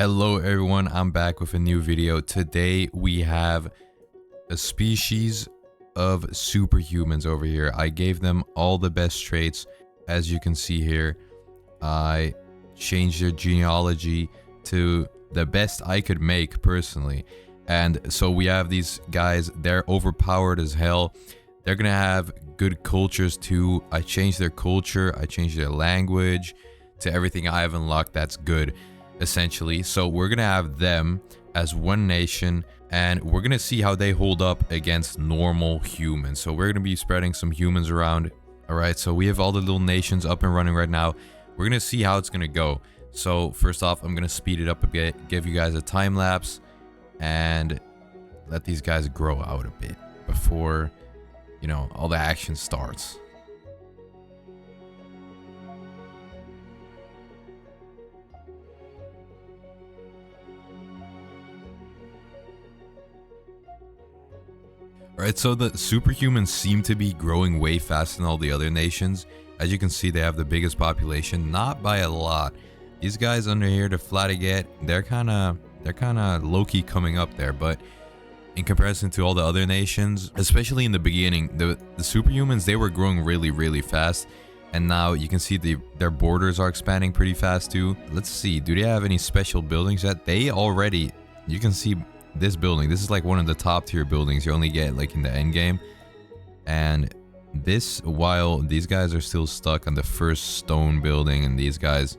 Hello everyone, I'm back with a new video. Today we have a species of superhumans over here. I gave them all the best traits. As you can see here, I changed their genealogy to the best I could make personally. And so we have these guys, they're overpowered as hell. They're gonna have good cultures too. I changed their culture, I changed their language to everything I have unlocked that's good, essentially. So we're gonna have them as one nation, and we're gonna see how they hold up against normal humans. So we're gonna be spreading some humans around. All right, so we have all the little nations up and running right now. We're gonna see how it's gonna go. So first off, I'm gonna speed it up a bit, give you guys a time lapse, and let these guys grow out a bit before, you know, all the action starts. Alright, so the superhumans seem to be growing way faster than all the other nations. As you can see, they have the biggest population, not by a lot. These guys under here, the Flatiget, they're kind of low-key coming up there, but in comparison to all the other nations, especially in the beginning, the superhumans, they were growing really fast, and now you can see their borders are expanding pretty fast too. Let's see, do they have any special buildings yet? They already, you can see this building, this is like one of the top tier buildings you only get like in the end game. And this, while these guys are still stuck on the first stone building, and these guys,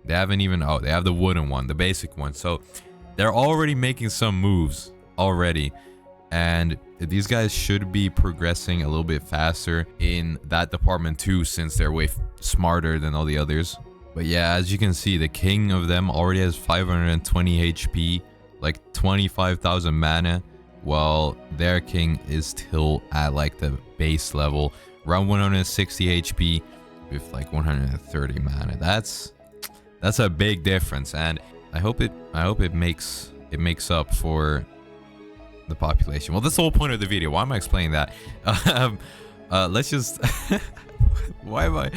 they haven't even, oh, they have the wooden one, the basic one. So they're already making some moves already, and these guys should be progressing a little bit faster in that department too, since they're way smarter than all the others. But yeah, as you can see, the king of them already has 520 HP, like 25,000 mana, while their king is still at like the base level, around 160 HP with like 130 mana. That's a big difference, and I hope it makes up for the population. Well, that's the whole point of the video. Why am I explaining that? Let's just why am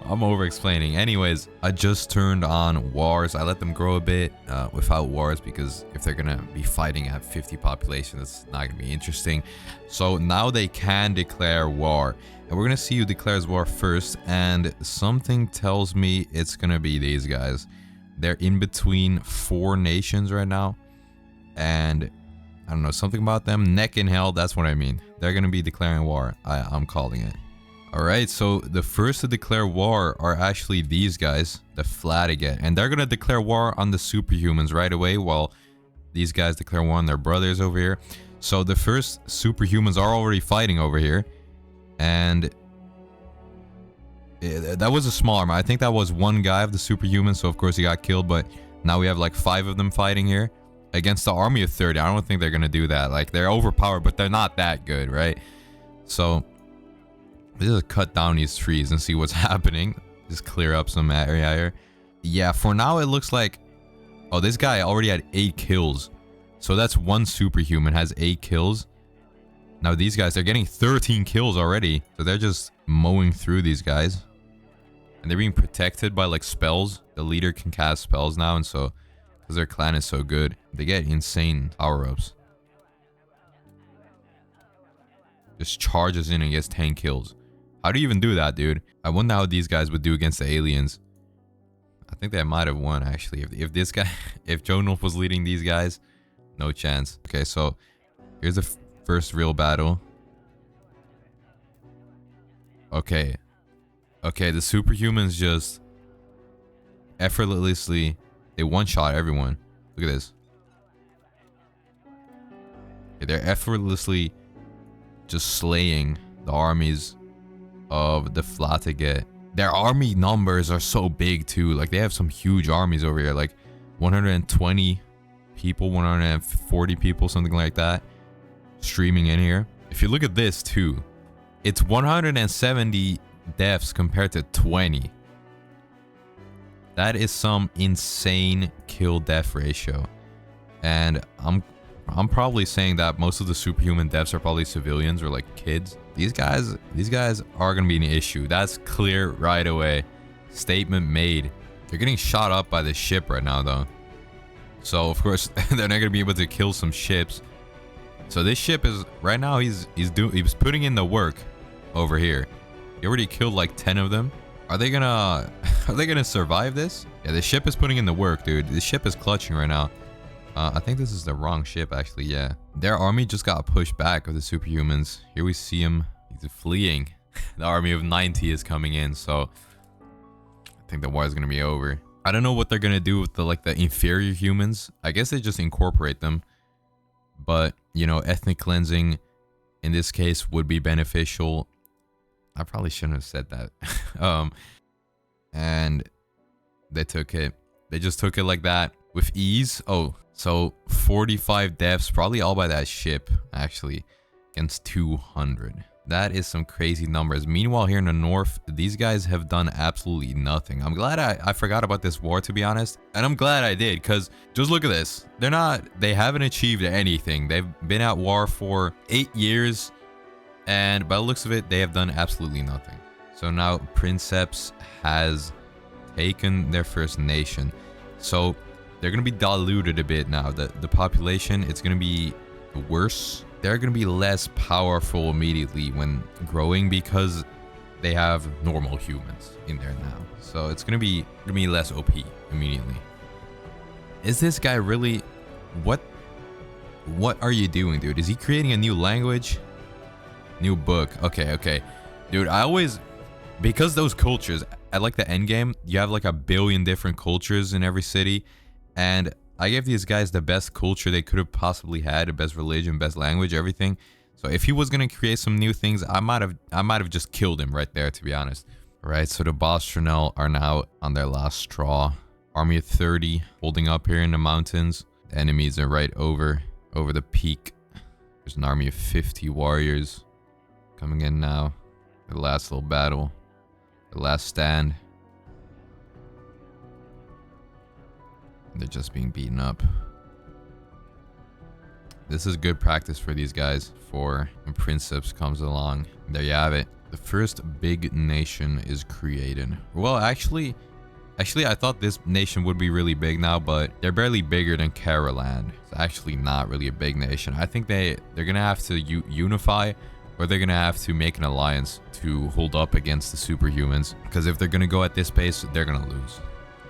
I'm over explaining. Anyways, I just turned on wars. I let them grow a bit without wars, because if they're gonna be fighting at 50 population, that's not gonna be interesting. So now they can declare war, and we're gonna see who declares war first, and something tells me it's gonna be these guys. They're in between 4 nations right now, and I don't know, something about them, neck in hell, that's what I mean. They're gonna be declaring war. I'm calling it. Alright, so the first to declare war are actually these guys, the Flatiget, and they're gonna declare war on the superhumans right away, while these guys declare war on their brothers over here. So the first superhumans are already fighting over here, and that was a small army. I think that was one guy of the superhumans, so of course he got killed, but now we have like 5 of them fighting here against the army of 30. I don't think they're gonna do that. Like, they're overpowered, but they're not that good, right? So let's just cut down these trees and see what's happening. Just clear up some area here. Yeah, for now it looks like, oh, this guy already had 8 kills. So that's one superhuman has 8 kills. Now these guys, they're getting 13 kills already. So they're just mowing through these guys. And they're being protected by like spells. The leader can cast spells now, and so because their clan is so good, they get insane power-ups. Just charges in and gets 10 kills. How do you even do that, dude? I wonder how these guys would do against the aliens. I think they might have won, actually. If this guy, if Jonulf was leading these guys, no chance. Okay, so here's the first real battle. Okay. Okay, the superhumans just effortlessly, they one-shot everyone. Look at this. Okay, they're effortlessly just slaying the armies of the Flatiget. Their army numbers are so big too. Like, they have some huge armies over here, like 120 people, 140 people, something like that, streaming in here. If you look at this too, it's 170 deaths compared to 20. That is some insane kill death ratio. And I'm probably saying that most of the superhuman deaths are probably civilians or like kids. These guys are gonna be an issue. That's clear right away. Statement made. They're getting shot up by the ship right now though. So of course they're not gonna be able to kill some ships. So this ship is right now he's putting in the work over here. He already killed like 10 of them. Are they gonna survive this? Yeah, the ship is putting in the work, dude. The ship is clutching right now. I think this is the wrong ship actually. Yeah, their army just got pushed back of the superhumans. Here we see him. He's fleeing. The army of 90 is coming in, so I think the war is gonna be over. I don't know what they're gonna do with the inferior humans. I guess they just incorporate them. But, you know, ethnic cleansing in this case would be beneficial. I probably shouldn't have said that. And they took it. They just took it like that with ease. Oh, so 45 deaths, probably all by that ship, actually, against 200. That is some crazy numbers. Meanwhile, here in the north, these guys have done absolutely nothing. I'm glad I forgot about this war, to be honest. And I'm glad I did, because just look at this. They haven't achieved anything. They've been at war for 8 years. And by the looks of it, they have done absolutely nothing. So now Princip has taken their first nation. So they're going to be diluted a bit now. The population, it's going to be worse. They're going to be less powerful immediately when growing because they have normal humans in there now. So it's going to be less OP immediately. Is this guy really... What are you doing, dude? Is he creating a new language? New book. Okay. Dude, I always... Because those cultures, at like the end game, you have like 1 billion different cultures in every city. And I gave these guys the best culture they could have possibly had, the best religion, best language, everything. So if he was gonna create some new things, I might have just killed him right there, to be honest. All right, so the Bostronel are now on their last straw. Army of 30 holding up here in the mountains. The enemies are right over the peak. There's an army of 50 warriors coming in now. The last little battle, the last stand. They're just being beaten up. This is good practice for these guys for when Princip comes along. There you have it. The first big nation is created. Well, actually, I thought this nation would be really big now, but they're barely bigger than Caroland. It's actually not really a big nation. I think they're gonna have to unify, or they're gonna have to make an alliance to hold up against the superhumans. Because if they're gonna go at this pace, they're gonna lose.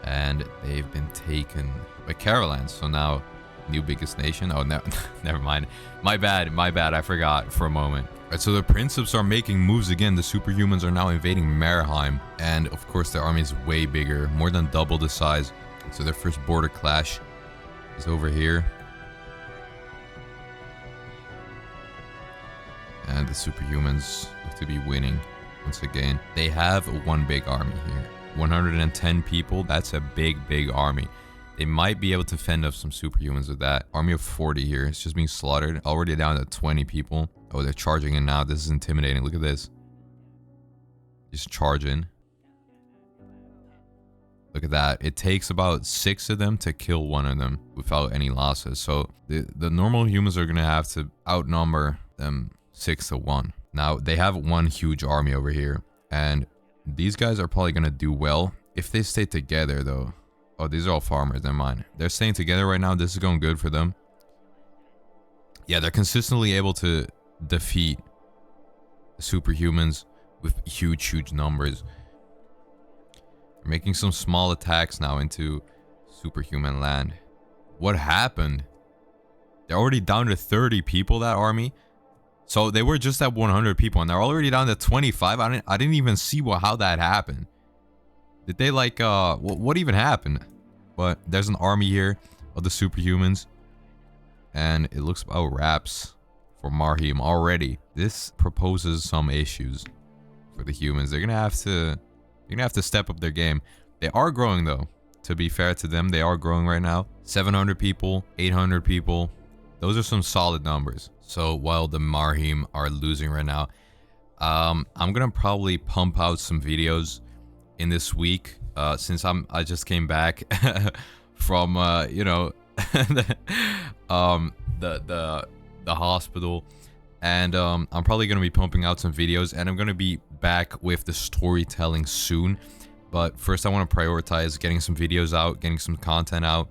And they've been taken by Caroland. So now, new biggest nation. Oh, no, never mind. My bad. I forgot for a moment. All right, so the Princips are making moves again. The Superhumans are now invading Merheim. And of course, their army is way bigger, more than double the size. So their first border clash is over here. And the Superhumans look to be winning once again. They have one big army here. 110 people, that's a big army. They might be able to fend off some superhumans with that. Army of 40 here, it's just being slaughtered. Already down to 20 people. Oh, they're charging in now. This is intimidating. Look at this. Just charge in. Look at that. It takes about 6 of them to kill one of them without any losses. So the normal humans are going to have to outnumber them 6 to 1. Now, they have one huge army over here. And these guys are probably going to do well if they stay together, though. Oh, these are all farmers. Never mind. They're staying together right now. This is going good for them. Yeah, they're consistently able to defeat the superhumans with huge numbers. They're making some small attacks now into superhuman land. What happened? They're already down to 30 people, that army. So they were just at 100 people, and they're already down to 25. I didn't even see how that happened. Did they like what even happened? But there's an army here of the superhumans, and it looks about wraps for Marheim already. This proposes some issues for the humans. They're gonna have to step up their game. They are growing, though. To be fair to them, they are growing right now. 700 people, 800 people. Those are some solid numbers. So while the Marheim are losing right now, I'm gonna probably pump out some videos in this week, since I just came back from you know, the hospital, and I'm probably gonna be pumping out some videos, and I'm gonna be back with the storytelling soon. But first I want to prioritize getting some videos out, getting some content out,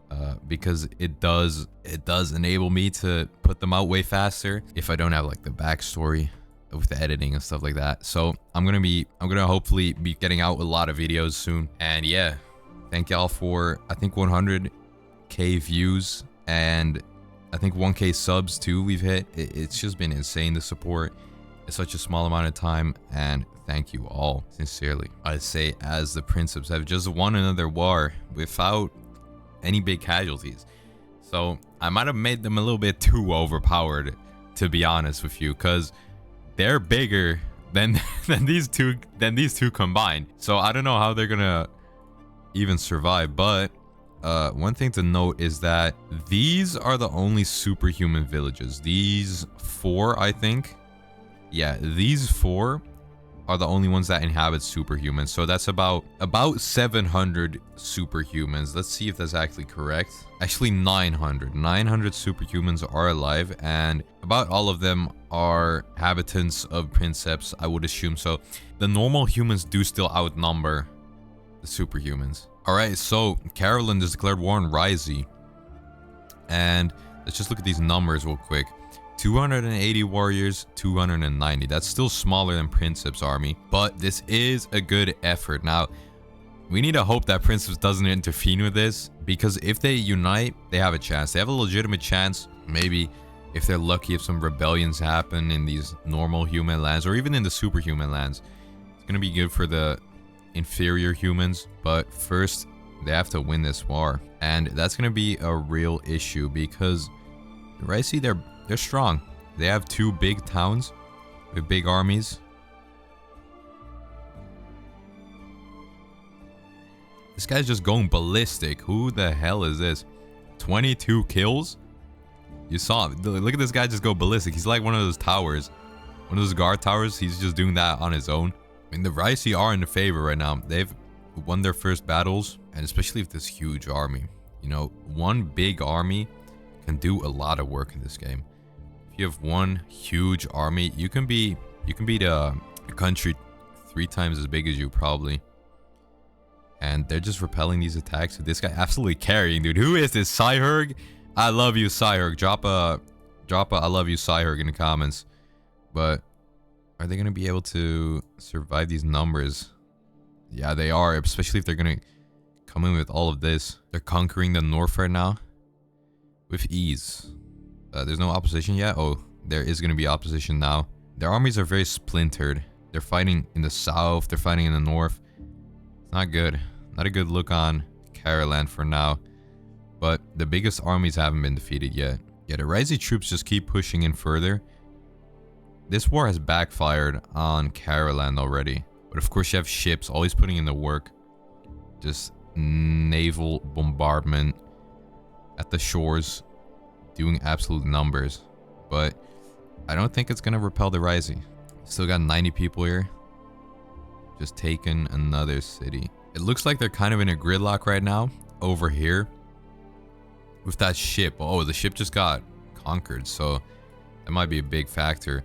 because it does enable me to put them out way faster if I don't have like the backstory with the editing and stuff like that. So I'm gonna hopefully be getting out a lot of videos soon. And yeah, thank y'all for, I think, 100k views and I think 1k subs too we've hit. It's just been insane, the support. It's such a small amount of time, and thank you all sincerely. I say, as the Princips have just won another war without any big casualties. So I might have made them a little bit too overpowered, to be honest with you, because they're bigger than these two combined. So I don't know how they're gonna even survive. But one thing to note is that these are the only superhuman villages. These 4, I think. Yeah, these 4 are the only ones that inhabit superhumans. So that's about 700 superhumans. Let's see if that's actually correct. Actually 900 superhumans are alive, and about all of them are inhabitants of Princips, I would assume. So the normal humans do still outnumber the superhumans. All right, so Carolyn has declared war on Rysy, and let's just look at these numbers real quick. 280 warriors, 290. That's still smaller than Princip's army, but this is a good effort. Now, we need to hope that Princip doesn't intervene with this, because if they unite, they have a chance. They have a legitimate chance. Maybe if they're lucky, if some rebellions happen in these normal human lands, or even in the superhuman lands, it's going to be good for the inferior humans. But first, they have to win this war, and that's going to be a real issue, because Rysy, they're strong. They have 2 big towns with big armies. This guy's just going ballistic. Who the hell is this? 22 kills? You saw him. Look at this guy just go ballistic. He's like one of those towers. One of those guard towers. He's just doing that on his own. I mean, the Rysy are in the favor right now. They've won their first battles. And especially with this huge army. You know, one big army can do a lot of work in this game. If you have one huge army, you can beat a country 3 times as big as you, probably. And they're just repelling these attacks with this guy absolutely carrying, dude. Who is this? Cyherg? I love you, Cyherg. Drop a I love you, Cyherg, in the comments. But are they gonna be able to survive these numbers? Yeah, they are, especially if they're gonna come in with all of this. They're conquering the north right now with ease. There's no opposition yet. Oh, there is going to be opposition now. Their armies are very splintered. They're fighting in the south. They're fighting in the north. It's not good. Not a good look on Caroline for now. But the biggest armies haven't been defeated yet. Yeah, the Rysy troops just keep pushing in further. This war has backfired on Caroline already. But of course you have ships always putting in the work. Just naval bombardment at the shores. Doing absolute numbers, but I don't think it's gonna repel the Rysy. Still got 90 people here. Just taking another city. It looks like they're kind of in a gridlock right now over here with that ship. Oh, the ship just got conquered, so that might be a big factor.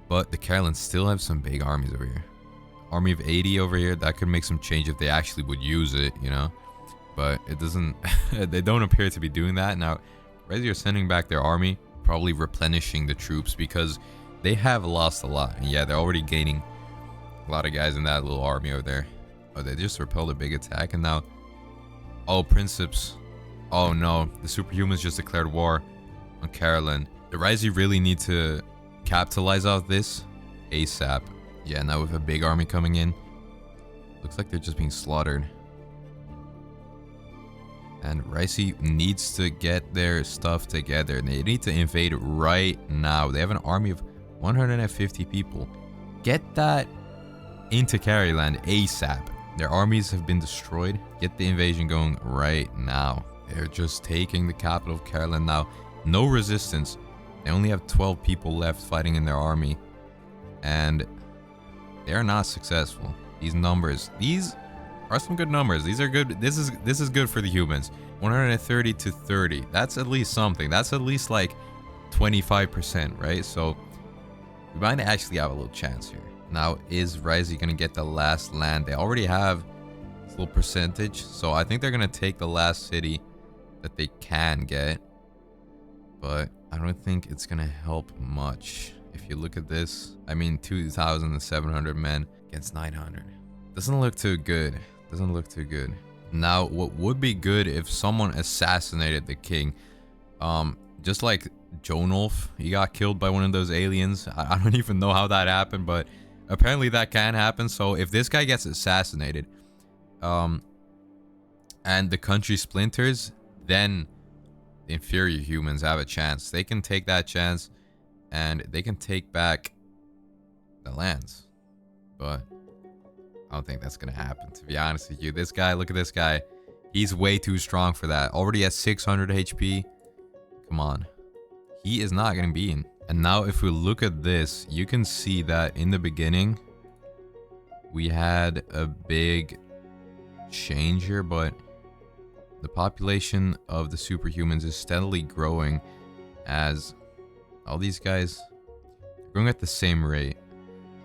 But the Carolines still have some big armies over here. Army of 80 over here. That could make some change if they actually would use it, you know. But it doesn't. They don't appear to be doing that now. Rysy are sending back their army, probably replenishing the troops, because they have lost a lot. And yeah, they're already gaining a lot of guys in that little army over there. Oh, they just repelled a big attack, and now... Oh, Princips. Oh no, the Superhumans just declared war on Caroline. The Rysy really need to capitalize off this ASAP. Yeah, now with a big army coming in, looks like they're just being slaughtered. And Rysy needs to get their stuff together. They need to invade right now. They have an army of 150 people. Get that into Carryland ASAP. Their armies have been destroyed. Get the invasion going right now. They're just taking the capital of Carryland now. No resistance. They only have 12 people left fighting in their army. And they're not successful. These numbers, these are some good numbers. These are good. This is good for the humans. 130 to 30. That's at least something. That's at least like 25%, right? So we might actually have a little chance here. Now, is Rysy gonna get the last land? They already have little percentage. So I think they're gonna take the last city that they can get, but I don't think it's gonna help much. If you look at this, I mean 2,700 men against 900. Doesn't look too good. Doesn't look too good. Now, what would be good if someone assassinated the king? Just like Jonulf, he got killed by one of those aliens. I don't even know how that happened, but apparently that can happen. So if this guy gets assassinated, and the country splinters, then the inferior humans have a chance. They can take that chance, and they can take back the lands. But I don't think that's gonna happen, to be honest with you. This guy, look at this guy. He's way too strong for that. Already at 600 HP. Come on. He is not gonna be in. And now if we look at this, you can see that in the beginning, we had a big change here, but the population of the superhumans is steadily growing as all these guys are going at the same rate.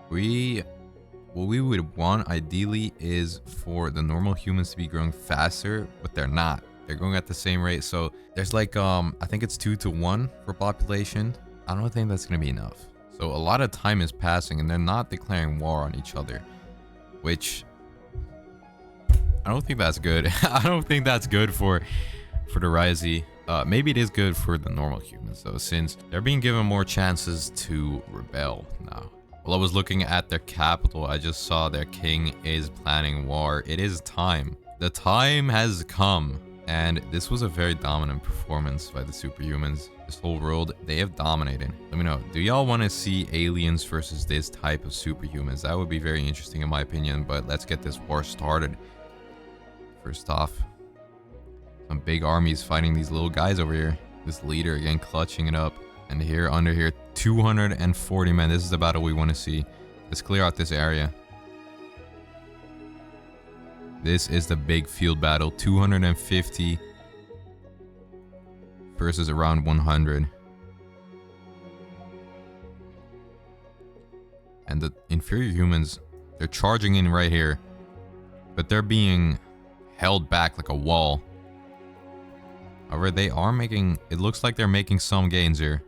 What we would want ideally is for the normal humans to be growing faster, but they're not. They're going at the same rate. So there's like, I think it's 2 to 1 for population. I don't think that's going to be enough. So a lot of time is passing and they're not declaring war on each other, which I don't think that's good. I don't think that's good for the Rysy. Maybe it is good for the normal humans though, since they're being given more chances to rebel now. While I was looking at their capital, I just saw their king is planning war. It is time. The time has come. And this was a very dominant performance by the superhumans. This whole world, they have dominated. Let me know, do y'all want to see aliens versus this type of superhumans? That would be very interesting in my opinion, but let's get this war started. First off, some big armies fighting these little guys over here. This leader again clutching it up. And here, under here, 240 men. This is the battle we want to see. Let's clear out this area. This is the big field battle. 250 versus around 100. And the inferior humans, they're charging in right here. But they're being held back like a wall. However, they are making... It looks like they're making some gains here.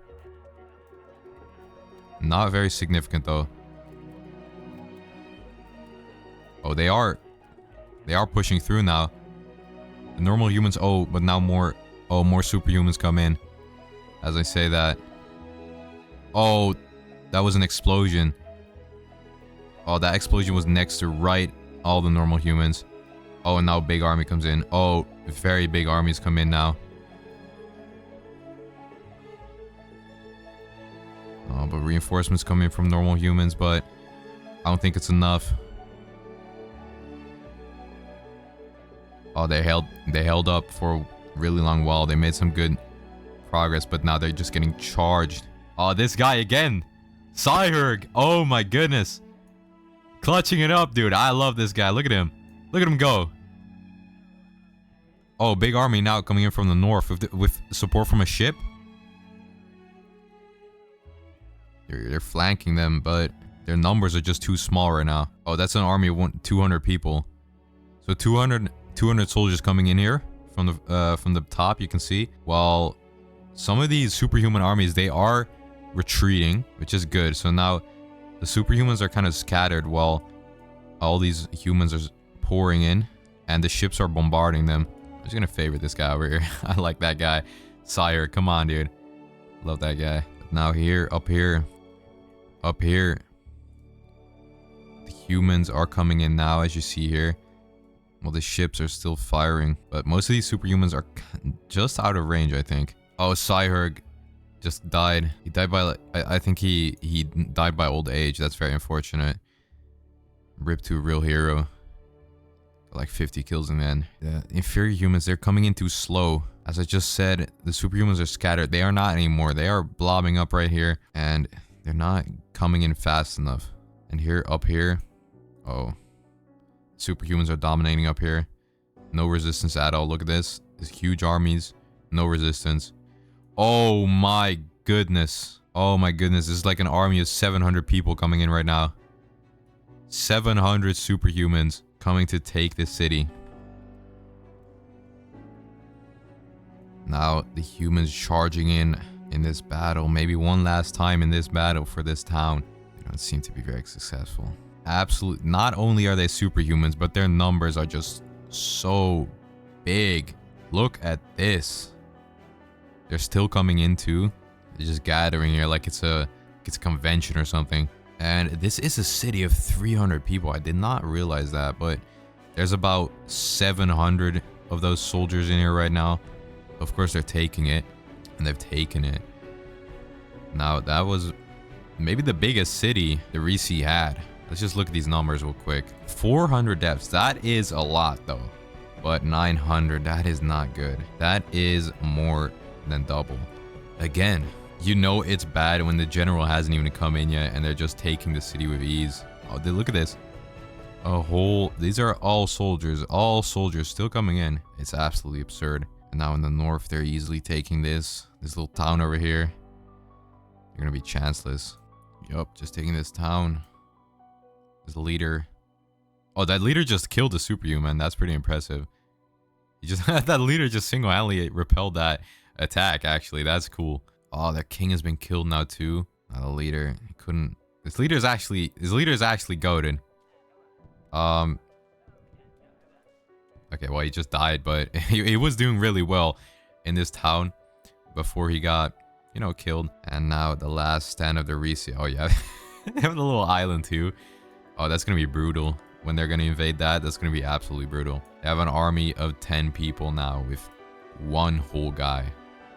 Not very significant though. Oh, they are pushing through now. The normal humans, oh, but now more superhumans come in. As I say that. Oh, that was an explosion. Oh, that explosion was next to all the normal humans. Oh, and now a big army comes in. Oh, very big armies come in now. Oh, but reinforcements come in from normal humans, but I don't think it's enough. Oh, they held up for a really long while. They made some good progress, but now they're just getting charged. Oh, this guy again. Cyherg. Oh my goodness. Clutching it up, dude. I love this guy. Look at him. Look at him go. Oh, big army now coming in from the north with support from a ship. They're flanking them, but their numbers are just too small right now. Oh, that's an army of 200 people. So 200 soldiers coming in here from the top, you can see. While some of these superhuman armies, they are retreating, which is good. So now the superhumans are kind of scattered while all these humans are pouring in and the ships are bombarding them. I'm just gonna favor this guy over here. I like that guy. Sire, come on, dude. Love that guy. Now here, up here, the humans are coming in now, as you see here. Well, the ships are still firing, but most of these superhumans are just out of range, I think. Oh, Cyherg just died. He died by, I think he died by old age. That's very unfortunate. Rip to a real hero. Like 50 kills in the end. The inferior humans, they're coming in too slow. As I just said, the superhumans are scattered. They are not anymore. They are blobbing up right here, and they're not coming in fast enough. And here, up here, oh, superhumans are dominating up here. No resistance at all. Look at this. These huge armies. No resistance. Oh my goodness. Oh my goodness. This is like an army of 700 people coming in right now. 700 superhumans. coming to take this city. Now the humans charging in this battle. Maybe one last time in this battle for this town. They don't seem to be very successful. Absolutely. Not only are they superhumans, but their numbers are just so big. Look at this. They're still coming in too. They're just gathering here like it's a convention or something. And this is a city of 300 people. I did not realize that, but there's about 700 of those soldiers in here right now. Of course, they're taking it, and they've taken it. Now, that was maybe the biggest city the Rysy had. Let's just look at these numbers real quick. 400 deaths. That is a lot, though. But 900, that is not good. That is more than double. Again, you know it's bad when the general hasn't even come in yet, and they're just taking the city with ease. Oh, look at this. These are all soldiers still coming in. It's absolutely absurd. And now in the north, they're easily taking this little town over here. They're gonna be chanceless. Yup, just taking this town. There's a leader. Oh, that leader just killed a superhuman. That's pretty impressive. That leader just single-handedly repelled that attack. Actually, that's cool. Oh, that king has been killed now too. Not a leader. He couldn't. His leader is actually goated. Okay, well, he just died, but he was doing really well in this town before he got, you know, killed. And now the last stand of the Rysy. Oh, yeah. They have a little island, too. Oh, that's going to be brutal. When they're going to invade that, that's going to be absolutely brutal. They have an army of 10 people now with one whole guy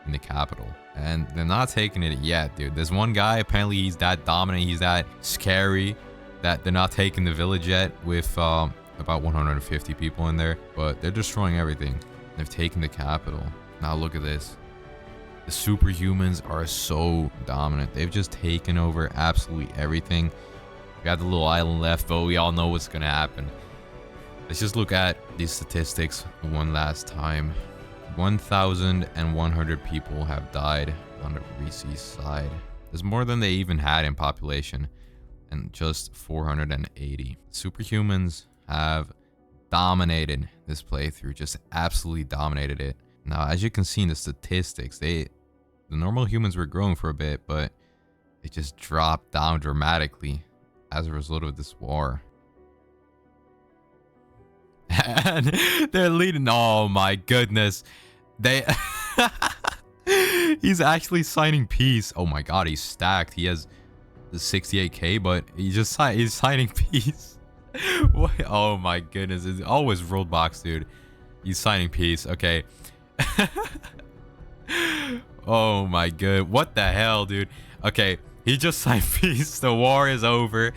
in the capital. And they're not taking it yet, dude. There's one guy, apparently he's that dominant, he's that scary, that they're not taking the village yet with about 150 people in there, but they're destroying everything. They've taken the capital. Now look at this. The superhumans are so dominant. They've just taken over absolutely everything. We got the little island left, but we all know what's gonna happen. Let's just look at these statistics one last time. 1,100 people have died on the Rysy's side. There's more than they even had in population, and just 480. Superhumans have dominated this playthrough, just absolutely dominated it. Now, as you can see in the statistics, the normal humans were growing for a bit, but it just dropped down dramatically as a result of this war. And they're leading. Oh my goodness. He's actually signing peace. Oh my god, he's stacked. He has the 68k, but he's signing peace. What? Oh my goodness. It's always WorldBox, dude. He's signing peace. Okay. Oh my god. What the hell, dude? Okay. He just signed peace. The war is over.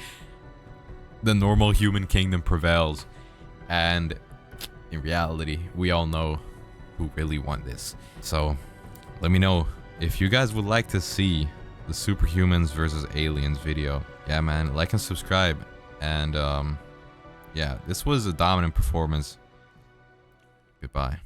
The normal human kingdom prevails. And in reality, we all know who really won this. So let me know if you guys would like to see the Superhumans versus Aliens video. Yeah, man. Like and subscribe. And yeah, this was a dominant performance. Goodbye.